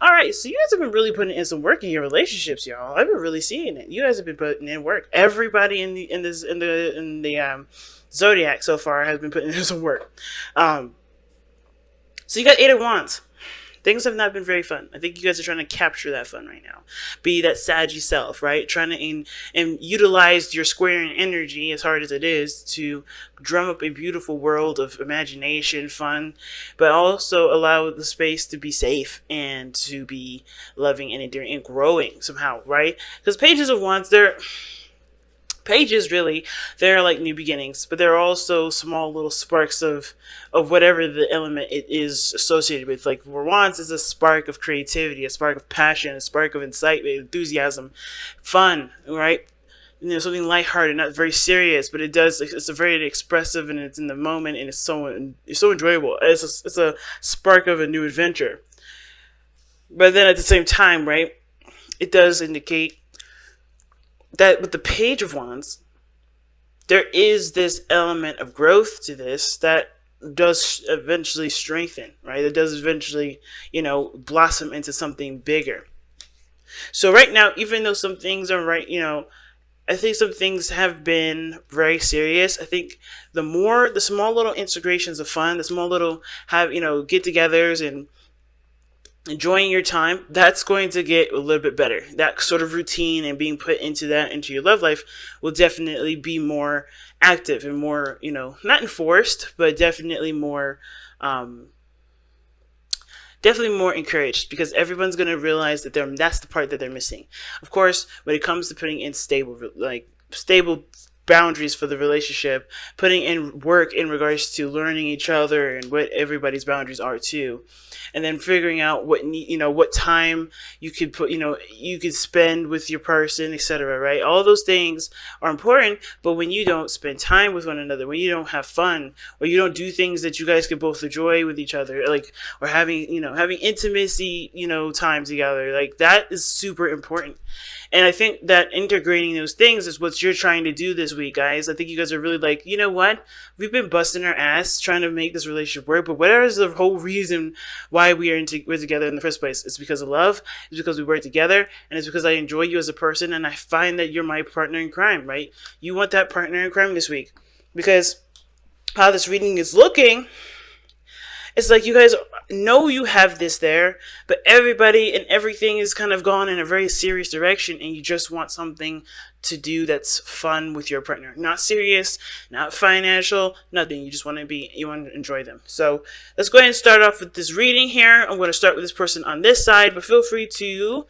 All right, so you guys have been really putting in some work in your relationships, y'all. I've been really seeing it. You guys have been putting in work. Everybody in the zodiac so far has been putting in some work. Um, so you got Eight of Wands. Things have not been very fun. I think you guys are trying to capture that fun right now. Be that saggy self, right? Trying to and utilize your squaring energy, as hard as it is, to drum up a beautiful world of imagination, fun, but also allow the space to be safe and to be loving and endearing and growing somehow, right? Because Pages of Wands, they're pages really, they're like new beginnings, but they're also small little sparks of whatever the element it is associated with. Like for wands is a spark of creativity, a spark of passion, a spark of incitement, enthusiasm, fun, right? Something lighthearted, not very serious, but it's a very expressive, and it's in the moment, and it's so enjoyable. It's a spark of a new adventure. But then at the same time, right, it does indicate that with the Page of Wands, there is this element of growth to this that does eventually strengthen, right? It does eventually, blossom into something bigger. So right now, even though some things are right, I think some things have been very serious. I think the small little integrations of fun, the small little get-togethers and enjoying your time, that's going to get a little bit better. That sort of routine and being put into your love life will definitely be more active and more, not enforced, but definitely more encouraged, because everyone's going to realize that that's the part that they're missing. Of course, when it comes to putting in stable boundaries for the relationship, putting in work in regards to learning each other and what everybody's boundaries are too, and then figuring out what time you could you could spend with your person, etc., right? All those things are important, but when you don't spend time with one another, when you don't have fun, or you don't do things that you guys can both enjoy with each other, or having intimacy, time together, like that is super important. And I think that integrating those things is what you're trying to do this week, guys. I think you guys are really like, you know what? We've been busting our ass trying to make this relationship work, but whatever is the whole reason why we're together in the first place, it's because of love, it's because we work together, and it's because I enjoy you as a person, and I find that you're my partner in crime, right? You want that partner in crime this week. Because how this reading is looking, it's like you guys know you have this there, but everybody and everything is kind of gone in a very serious direction, and you just want something to do that's fun with your partner. Not serious, not financial, nothing. You want to enjoy them. So let's go ahead and start off with this reading here. I'm going to start with this person on this side, but feel free to,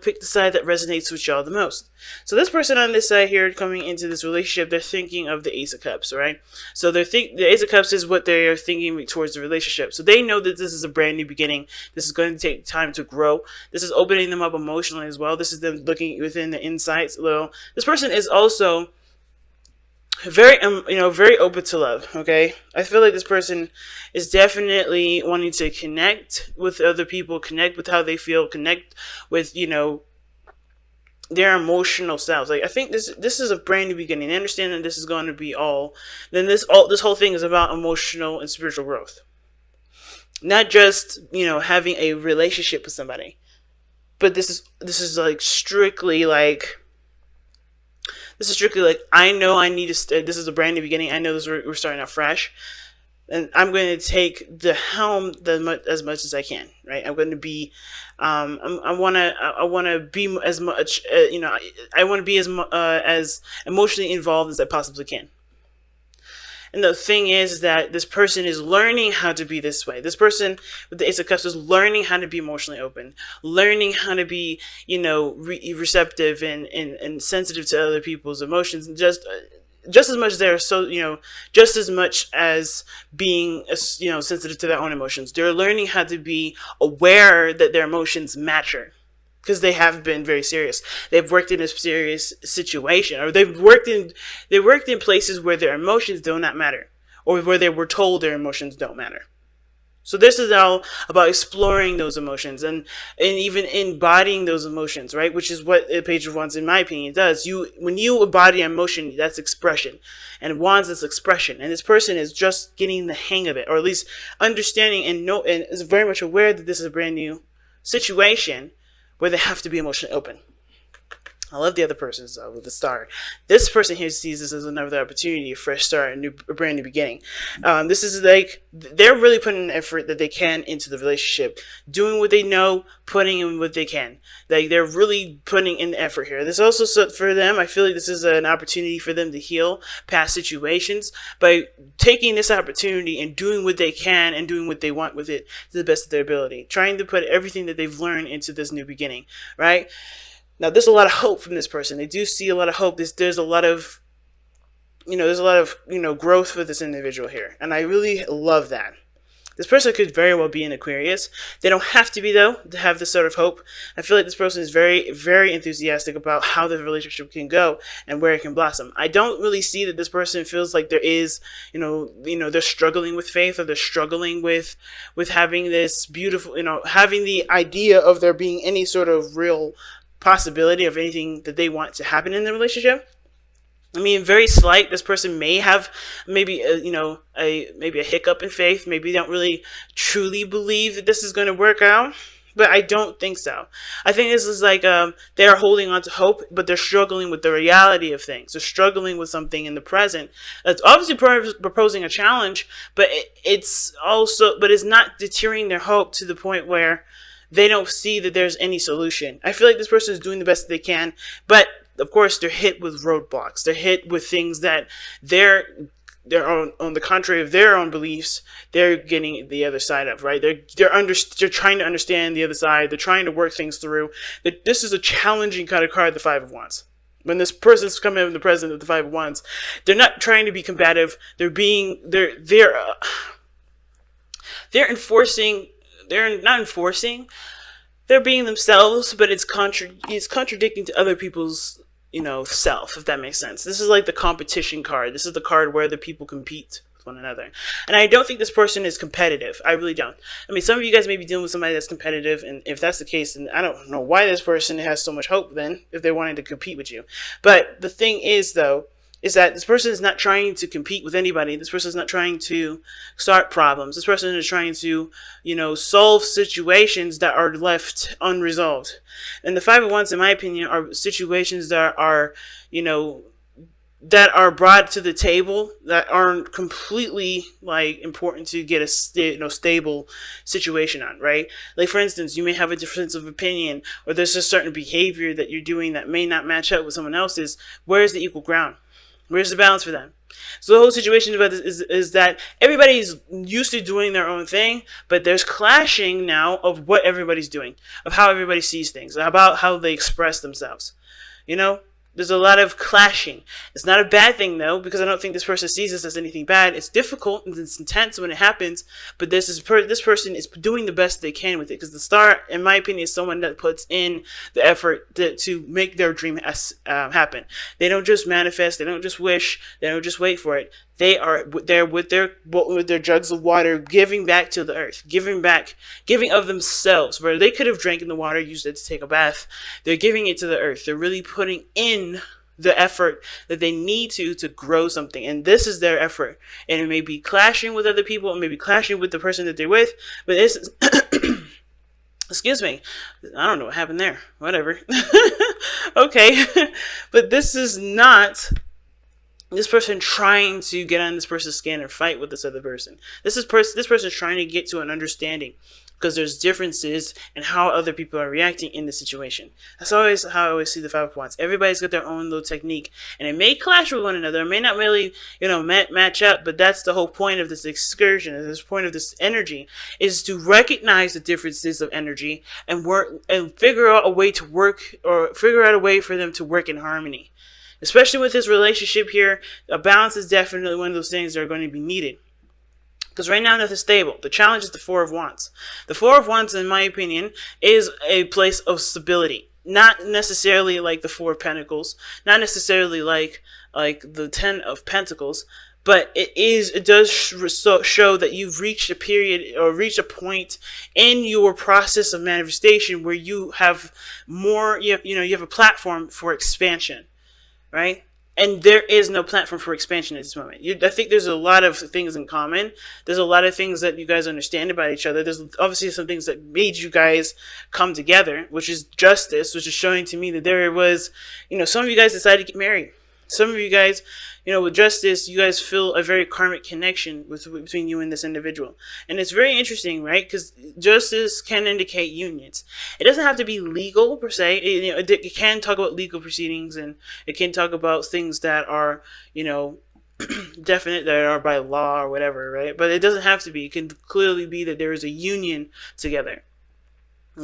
pick the side that resonates with y'all the most. So this person on this side here, coming into this relationship, they're thinking of the Ace of Cups, right? So the Ace of Cups is what they are thinking towards the relationship. So they know that this is a brand new beginning. This is going to take time to grow. This is opening them up emotionally as well. This is them looking within the insights. This person is also very open to love. Okay, I feel like this person is definitely wanting to connect with other people, connect with how they feel, connect with their emotional selves. Like, I think this is a brand new beginning. I understand that this is going to be this whole thing is about emotional and spiritual growth, not just having a relationship with somebody, but this is strictly like I know I need to. This is a brand new beginning. I know we're starting out fresh, and I'm going to take the helm as much as I can. Right? I'm going to be. I want to be as much. I want to be as emotionally involved as I possibly can. And the thing is that this person is learning how to be this way. This person with the Ace of Cups is learning how to be emotionally open, learning how to be, receptive and sensitive to other people's emotions. And just as much just as much as being, sensitive to their own emotions. They're learning how to be aware that their emotions matter. Because they have been very serious. They've worked in a serious situation, or they've worked in places where their emotions do not matter, or where they were told their emotions don't matter. So this is all about exploring those emotions and even embodying those emotions, right? Which is what the Page of Wands, in my opinion, does. When you embody emotion, that's expression, and Wands is expression. And this person is just getting the hang of it, or at least understanding and is very much aware that this is a brand new situation where they have to be emotionally open. I love the other person with the star. This person here sees this as another opportunity, a fresh start, a brand new beginning. This is like they're really putting an effort that they can into the relationship, doing what they know, putting in what they can. Like they're really putting in the effort here. This also for them, I feel like this is an opportunity for them to heal past situations by taking this opportunity and doing what they can and doing what they want with it to the best of their ability, trying to put everything that they've learned into this new beginning, right? Now, there's a lot of hope from this person. They do see a lot of hope. There's a lot of, growth for this individual here. And I really love that. This person could very well be an Aquarius. They don't have to be, though, to have this sort of hope. I feel like this person is very, very enthusiastic about how the relationship can go and where it can blossom. I don't really see that this person feels like there is, they're struggling with faith, or they're struggling with having this beautiful, having the idea of there being any sort of real possibility of anything that they want to happen in the relationship. I mean, very slight. This person may have maybe a hiccup in faith. Maybe they don't really truly believe that this is going to work out, but I don't think so. I think this is like they are holding on to hope, but they're struggling with the reality of things. They're struggling with something in the present. It's obviously proposing a challenge, but it's not deterring their hope to the point where they don't see that there's any solution. I feel like this person is doing the best they can, but of course they're hit with roadblocks. They're hit with things that they're on the contrary of their own beliefs, they're getting the other side of, right? They're trying to understand the other side. They're trying to work things through. This is a challenging kind of card, the Five of Wands. When this person's coming in the present of the Five of Wands, they're not trying to be combative. They're enforcing. They're not enforcing. They're being themselves, but it's contradicting to other people's, self, if that makes sense. This is like the competition card. This is the card where the people compete with one another. And I don't think this person is competitive. I really don't. I mean, some of you guys may be dealing with somebody that's competitive, and if that's the case, then I don't know why this person has so much hope then, if they're wanting to compete with you. But the thing is, though, is that this person is not trying to compete with anybody. This person is not trying to start problems. This person is trying to, solve situations that are left unresolved. And the Five of Wands, in my opinion, are situations that are, that are brought to the table that aren't completely important to get a stable situation on, right? Like, for instance, you may have a difference of opinion, or there's a certain behavior that you're doing that may not match up with someone else's. Where's the equal ground? Where's the balance for them? So the whole situation about this is that everybody's used to doing their own thing, but there's clashing now of what everybody's doing, of how everybody sees things, about how they express themselves. There's a lot of clashing. It's not a bad thing, though, because I don't think this person sees this as anything bad. It's difficult and it's intense when it happens, but this person is doing the best they can with it, because the star, in my opinion, is someone that puts in the effort to make their dream happen. They don't just manifest. They don't just wish. They don't just wait for it. They are there with their jugs of water, giving back to the earth, giving of themselves. Where they could have drank in the water, used it to take a bath, they're giving it to the earth. They're really putting in the effort that they need to grow something, and this is their effort. And it may be clashing with other people, it may be clashing with the person that they're with, but this is excuse me, I don't know what happened there. Whatever. Okay, but this is not this person trying to get on this person's skin or fight with this other person. This person is trying to get to an understanding, because there's differences in how other people are reacting in the situation. That's always how I always see the Five of Wands. Everybody's got their own little technique, and it may clash with one another. It may not really, match up, but that's the whole point of this excursion, this point of this energy, is to recognize the differences of energy and work and figure out a way to work, or figure out a way for them to work in harmony. Especially with this relationship here, a balance is definitely one of those things that are going to be needed. Because right now nothing's stable. The challenge is the Four of Wands. The Four of Wands, in my opinion, is a place of stability. Not necessarily like the Four of Pentacles. Not necessarily like the Ten of Pentacles. But it does show that you've reached a period, or reached a point in your process of manifestation where you have more, you have a platform for expansion. Right? And there is no platform for expansion at this moment. I think there's a lot of things in common. There's a lot of things that you guys understand about each other. There's obviously some things that made you guys come together, which is justice, which is showing to me that there was, some of you guys decided to get married. Some of you guys, with justice, you guys feel a very karmic connection between you and this individual. And it's very interesting, right? Because justice can indicate unions. It doesn't have to be legal, per se. It can talk about legal proceedings, and it can talk about things that are, definite, that are by law or whatever, right? But it doesn't have to be. It can clearly be that there is a union together.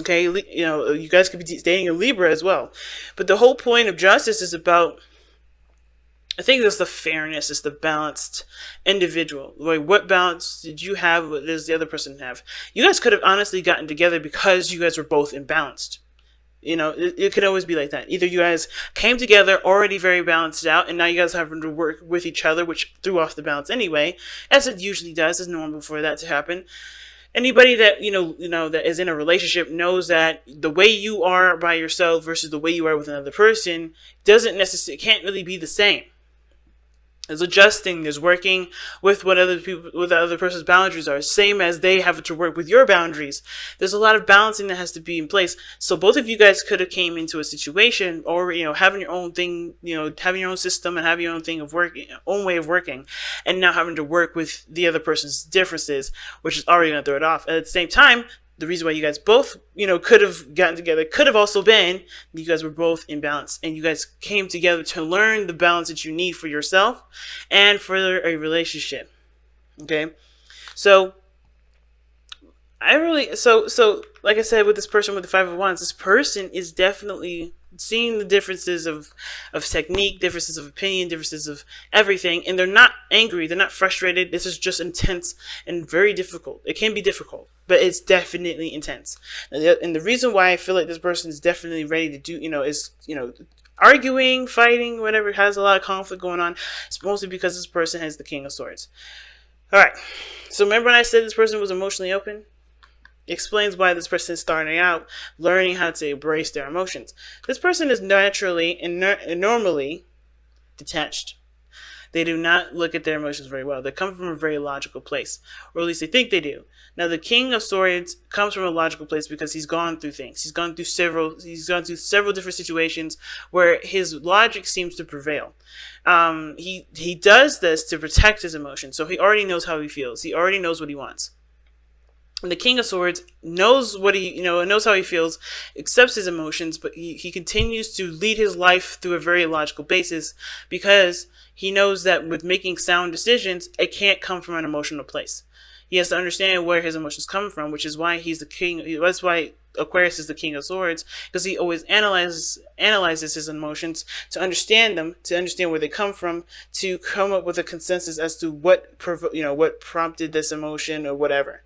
Okay? You guys could be dating a Libra as well. But the whole point of justice is about, I think it's the fairness, it's the balanced individual. Like, what balance did you have? What does the other person have? You guys could have honestly gotten together because you guys were both imbalanced. It could always be like that. Either you guys came together already very balanced out, and now you guys having to work with each other, which threw off the balance anyway, as it usually does. It's normal for that to happen. Anybody that that is in a relationship knows that the way you are by yourself versus the way you are with another person can't really be the same. There's adjusting, there's working with what the other person's boundaries are, same as they have to work with your boundaries. There's a lot of balancing that has to be in place. So both of you guys could have came into a situation, or having your own thing, having your own system and having your own thing of working, own way of working, and now having to work with the other person's differences, which is already going to throw it off. At the same time, the reason why you guys both, could have gotten together could have also been you guys were both in balance, and you guys came together to learn the balance that you need for yourself and for a relationship. Okay, so like I said, with this person with the Five of Wands, this person is definitely seeing the differences of technique, differences of opinion, differences of everything, and they're not angry, they're not frustrated. This is just intense and very difficult. It can be difficult, but it's definitely intense. And the reason why I feel like this person is definitely ready to do, is, arguing, fighting, whatever, has a lot of conflict going on, it's mostly because this person has the King of Swords. All right. So remember when I said this person was emotionally open? Explains why this person is starting out learning how to embrace their emotions. This person is naturally and normally detached. They do not look at their emotions very well. They come from a very logical place, or at least they think they do. Now, the King of Swords comes from a logical place because he's gone through things. He's gone through several different situations where his logic seems to prevail. He does this to protect his emotions, so he already knows how he feels. He already knows what he wants. And the King of Swords knows what knows how he feels, accepts his emotions, but he continues to lead his life through a very logical basis because he knows that with making sound decisions, it can't come from an emotional place. He has to understand where his emotions come from, which is why he's the king. That's why Aquarius is the King of Swords, because he always analyzes his emotions to understand them, to understand where they come from, to come up with a consensus as to what prompted this emotion or whatever.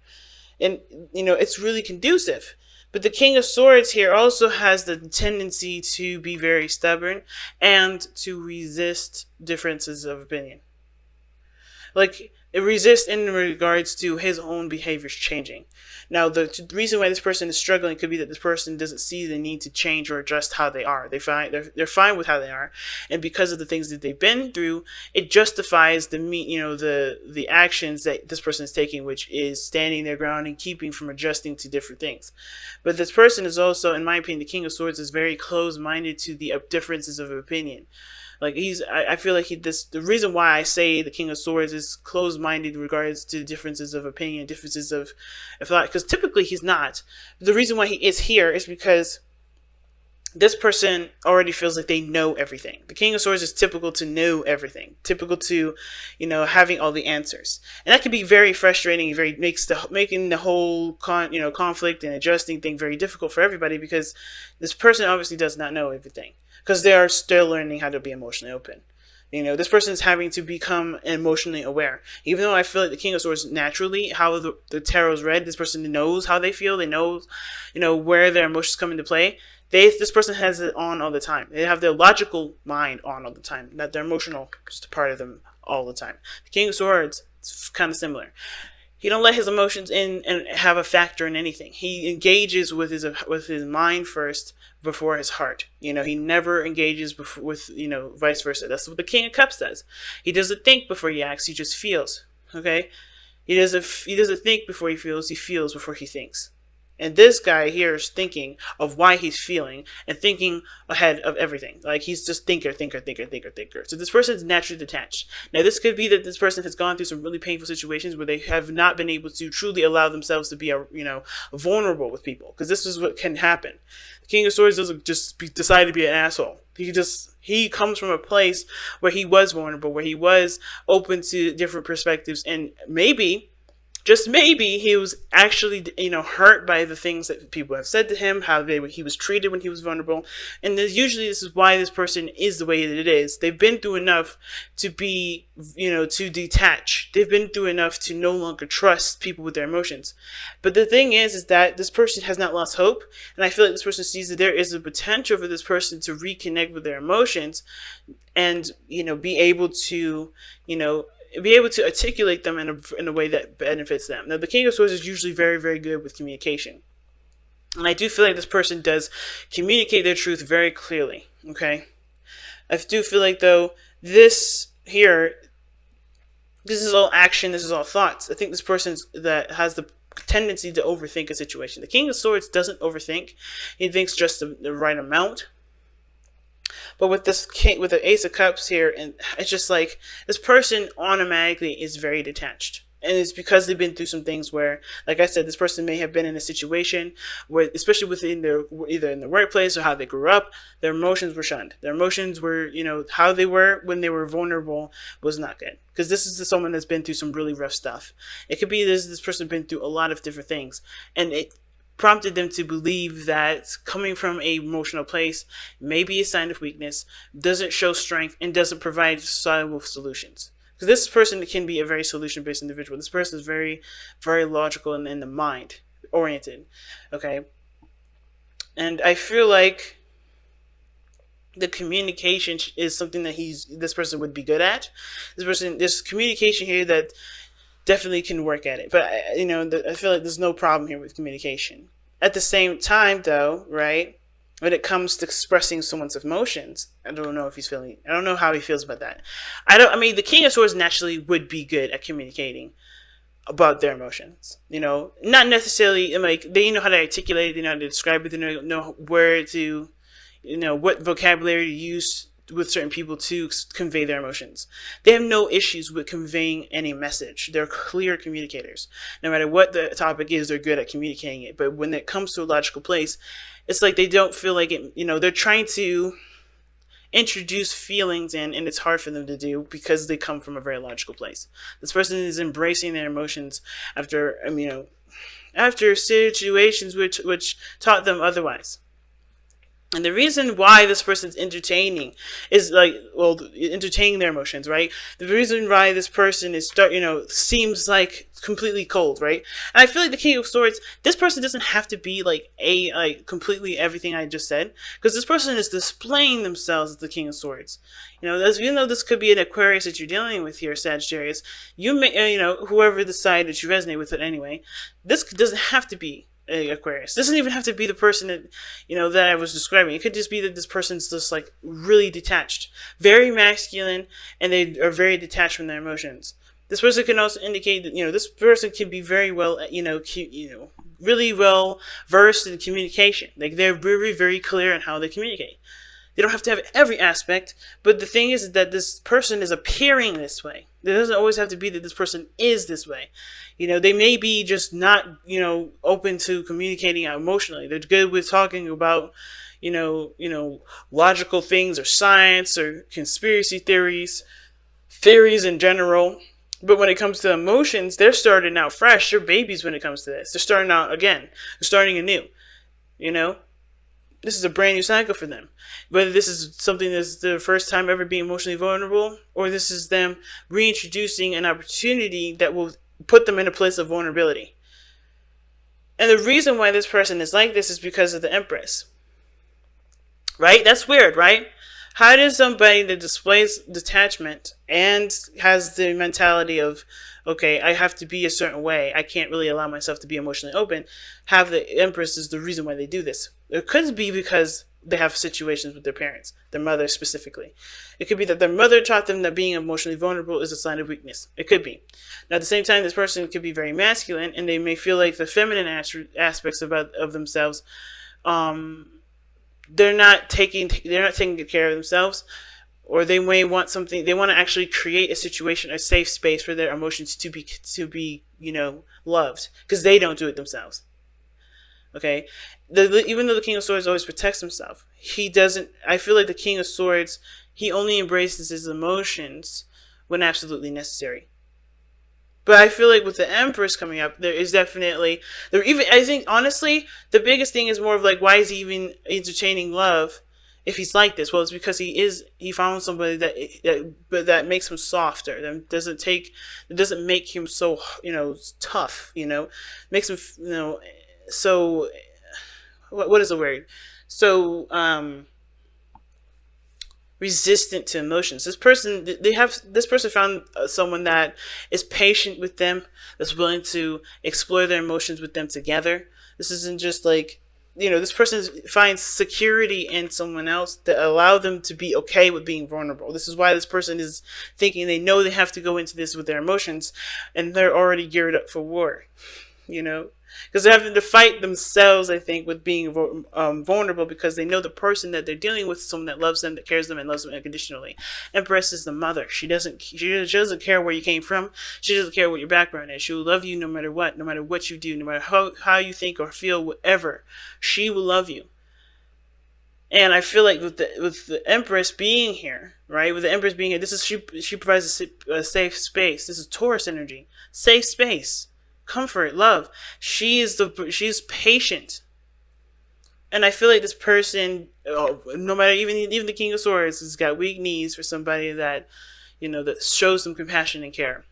And, it's really conducive. But the King of Swords here also has the tendency to be very stubborn and to resist differences of opinion. Like, it resists in regards to his own behaviors changing. Now, the reason why this person is struggling could be that this person doesn't see the need to change or adjust how they are. They're fine with how they are, and because of the things that they've been through, it justifies the actions that this person is taking, which is standing their ground and keeping from adjusting to different things. But this person is also, in my opinion, the King of Swords is very close-minded to the differences of opinion. Like I feel like the reason why I say the King of Swords is closed-minded in regards to differences of opinion, differences of thought, because typically he's not. The reason why he is here is because this person already feels like they know everything. The King of Swords is typical to know everything, typical to, having all the answers, and that can be very frustrating. Making the whole conflict and adjusting thing very difficult for everybody, because this person obviously does not know everything, because they are still learning how to be emotionally open. This person is having to become emotionally aware. Even though I feel like the King of Swords naturally, how the tarot's read, this person knows how they feel. They know, where their emotions come into play. This person has it on all the time. They have their logical mind on all the time, not their emotional just part of them all the time. The King of Swords, it's kind of similar. He don't let his emotions in and have a factor in anything. He engages with his mind first before his heart. He never engages with vice versa. That's what the King of Cups does. He doesn't think before he acts. He just feels. Okay, he doesn't think before he feels. He feels before he thinks. And this guy here is thinking of why he's feeling and thinking ahead of everything. Like, he's just thinker. So this person is naturally detached. Now, this could be that this person has gone through some really painful situations where they have not been able to truly allow themselves to be, vulnerable with people. Because this is what can happen. The King of Swords doesn't just decide to be an asshole. He comes from a place where he was vulnerable, where he was open to different perspectives, and maybe, just maybe, he was actually, hurt by the things that people have said to him, how he was treated when he was vulnerable. And usually this is why this person is the way that it is. They've been through enough to be, to detach. They've been through enough to no longer trust people with their emotions. But the thing is that this person has not lost hope. And I feel like this person sees that there is a potential for this person to reconnect with their emotions and, be able to, articulate them in a way that benefits them. Now, the King of Swords is usually very, very good with communication. And I do feel like this person does communicate their truth very clearly, okay? I do feel like, though, this is all action, this is all thoughts. I think this person that has the tendency to overthink a situation. The King of Swords doesn't overthink. He thinks just the right amount. But with the Ace of Cups here, and it's just like this person automatically is very detached. And it's because they've been through some things where, like I said, this person may have been in a situation where, especially within either in the workplace or how they grew up, their emotions were shunned. Their emotions were, how they were when they were vulnerable was not good. Because this is someone that's been through some really rough stuff. It could be this person been through a lot of different things. And it prompted them to believe that coming from an emotional place may be a sign of weakness, doesn't show strength, and doesn't provide solvable solutions. Because this person can be a very solution-based individual. This person is very, very logical and in the mind oriented. Okay, and I feel like the communication is something that this person would be good at. There's communication here that definitely can work at it. But, I feel like there's no problem here with communication. At the same time, though, right, when it comes to expressing someone's emotions, I don't know how he feels about that. The King of Swords naturally would be good at communicating about their emotions. Not necessarily, they know how to articulate it, they know how to describe it, they know where to, what vocabulary to use with certain people to convey their emotions. They have no issues with conveying any message. They're clear communicators. No matter what the topic is, they're good at communicating it. But when it comes to a logical place, it's like they don't feel like it, they're trying to introduce feelings and it's hard for them to do because they come from a very logical place. This person is embracing their emotions after situations which taught them otherwise. And the reason why this person's entertaining their emotions, right? The reason why this person is seems like completely cold, right? And I feel like the King of Swords, this person doesn't have to be completely everything I just said, because this person is displaying themselves as the King of Swords. Even though this could be an Aquarius that you're dealing with here, Sagittarius, you may, whoever the side that you resonate with it anyway, this doesn't have to be Aquarius. This doesn't even have to be the person that that I was describing. It could just be that this person's just really detached, very masculine, and they are very detached from their emotions. This person can also indicate that this person can be very well really well versed in communication. They're very, very clear on how they communicate. They don't have to have every aspect, but the thing is that this person is appearing this way. It doesn't always have to be that this person is this way. They may be just not, open to communicating emotionally. They're good with talking about, logical things or science or conspiracy theories in general. But when it comes to emotions, they're starting out fresh. They're babies when it comes to this. They're starting out again. They're starting anew. This is a brand new cycle for them. Whether this is something that's the first time ever being emotionally vulnerable, or this is them reintroducing an opportunity that will put them in a place of vulnerability. And the reason why this person is like this is because of the Empress. Right? That's weird, right? How does somebody that displays detachment and has the mentality of Okay, I have to be a certain way. I can't really allow myself to be emotionally open. Have the Empress is the reason why they do this. It could be because they have situations with their parents, their mother specifically. It could be that their mother taught them that being emotionally vulnerable is a sign of weakness. It could be. Now, at the same time, this person could be very masculine, and they may feel like the feminine aspects of themselves, they're not taking good care of themselves, or they may want something. They want to actually create a situation, a safe space for their emotions to be loved, because they don't do it themselves. Okay, even though the King of Swords always protects himself, he doesn't. I feel like the King of Swords, he only embraces his emotions when absolutely necessary. But I feel like with the Empress coming up, there is definitely I think honestly, the biggest thing is more of like, why is he even entertaining love if he's like this? Well, it's because he found somebody that makes him softer. That doesn't make him so tough. Makes him so what is the word? So resistant to emotions. This person found someone that is patient with them, that's willing to explore their emotions with them together. This isn't just like, this person finds security in someone else that allow them to be okay with being vulnerable. This is why this person is thinking they know they have to go into this with their emotions, and they're already geared up for war. Because they're having to fight themselves, I think, with being vulnerable, because they know the person that they're dealing with is someone that loves them, that cares them, and loves them unconditionally. Empress is the mother. She doesn't care where you came from. She doesn't care what your background is. She will love you no matter what you do, no matter how you think or feel, whatever. She will love you. And I feel like with the Empress being here, right? With the Empress being here, she provides a safe space. This is Taurus energy. Safe space. Comfort, love. She's patient, and I feel like this person, no matter even the King of Swords, has got weak knees for somebody that that shows them compassion and care.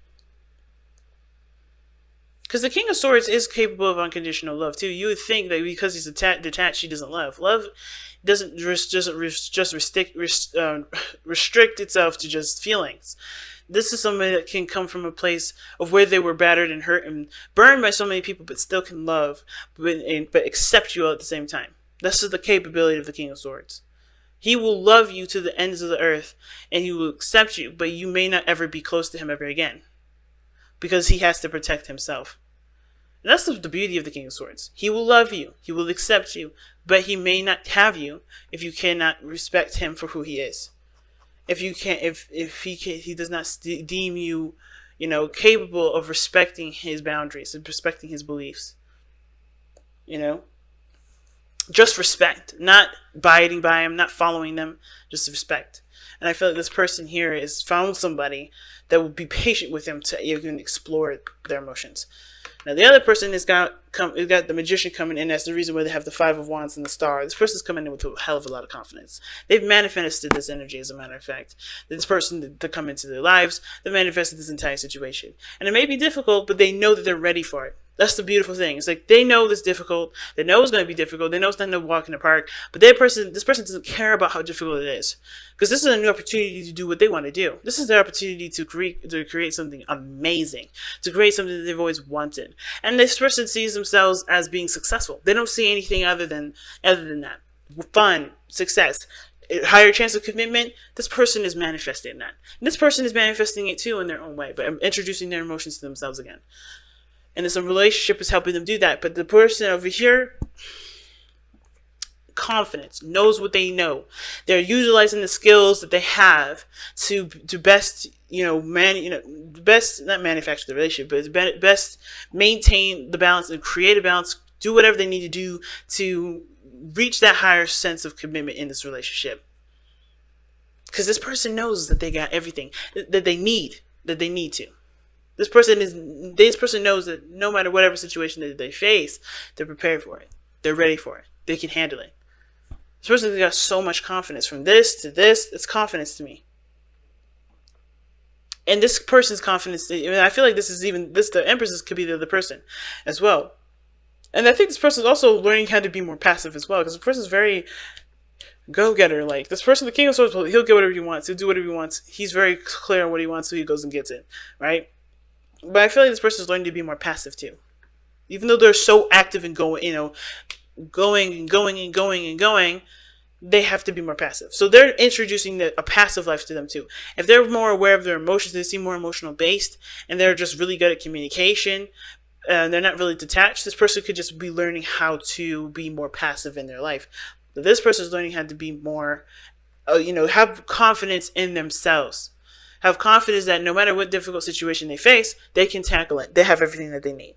Because the King of Swords is capable of unconditional love too. You would think that because he's detached, he doesn't love. Love doesn't just restrict itself to just feelings. This is somebody that can come from a place of where they were battered and hurt and burned by so many people, but still can love, but accept you all at the same time. This is the capability of the King of Swords. He will love you to the ends of the earth, and he will accept you, but you may not ever be close to him ever again, because he has to protect himself. And that's the beauty of the King of Swords. He will love you, he will accept you, but he may not have you if you cannot respect him for who he is. If he does not deem you, capable of respecting his boundaries and respecting his beliefs, just respect, not abiding by him, not following them, just respect. And I feel like this person here has found somebody that will be patient with him to even explore their emotions. Now the other person has got the Magician coming in. That's the reason why they have the Five of Wands and the Star. This person's coming in with a hell of a lot of confidence. They've manifested this energy, as a matter of fact. This person to come into their lives, they manifested this entire situation. And it may be difficult, but they know that they're ready for it. That's the beautiful thing. It's like they know it's difficult. They know it's going to be difficult. They know it's not no walk in the park. But this person doesn't care about how difficult it is, because this is a new opportunity to do what they want to do. This is their opportunity to create something amazing, to create something that they've always wanted. And this person sees themselves as being successful. They don't see anything other than that. Fun, success, higher chance of commitment. This person is manifesting that. And this person is manifesting it too in their own way, but introducing their emotions to themselves again. And this relationship is helping them do that. But the person over here, confidence, knows what they know. They're utilizing the skills that they have to best, best not manufacture the relationship, but best maintain the balance and create a balance. Do whatever they need to do to reach that higher sense of commitment in this relationship. Because this person knows that they got everything that they need to. This person knows that no matter whatever situation that they face, they're prepared for it. They're ready for it. They can handle it. This person's got so much confidence. From this to this, it's confidence to me. And this person's confidence, I feel like the Empress could be the other person as well. And I think this person is also learning how to be more passive as well, because this person's very go-getter. Like this person, the King of Swords, he'll get whatever he wants. He'll do whatever he wants. He's very clear on what he wants, so he goes and gets it, right? But I feel like this person is learning to be more passive too. Even though they're so active and going, going and going and going and going, they have to be more passive. So they're introducing a passive life to them too. If they're more aware of their emotions, they seem more emotional based, and they're just really good at communication, and they're not really detached, this person could just be learning how to be more passive in their life. But this person is learning how to be more, have confidence in themselves. Have confidence that no matter what difficult situation they face, they can tackle it. They have everything that they need.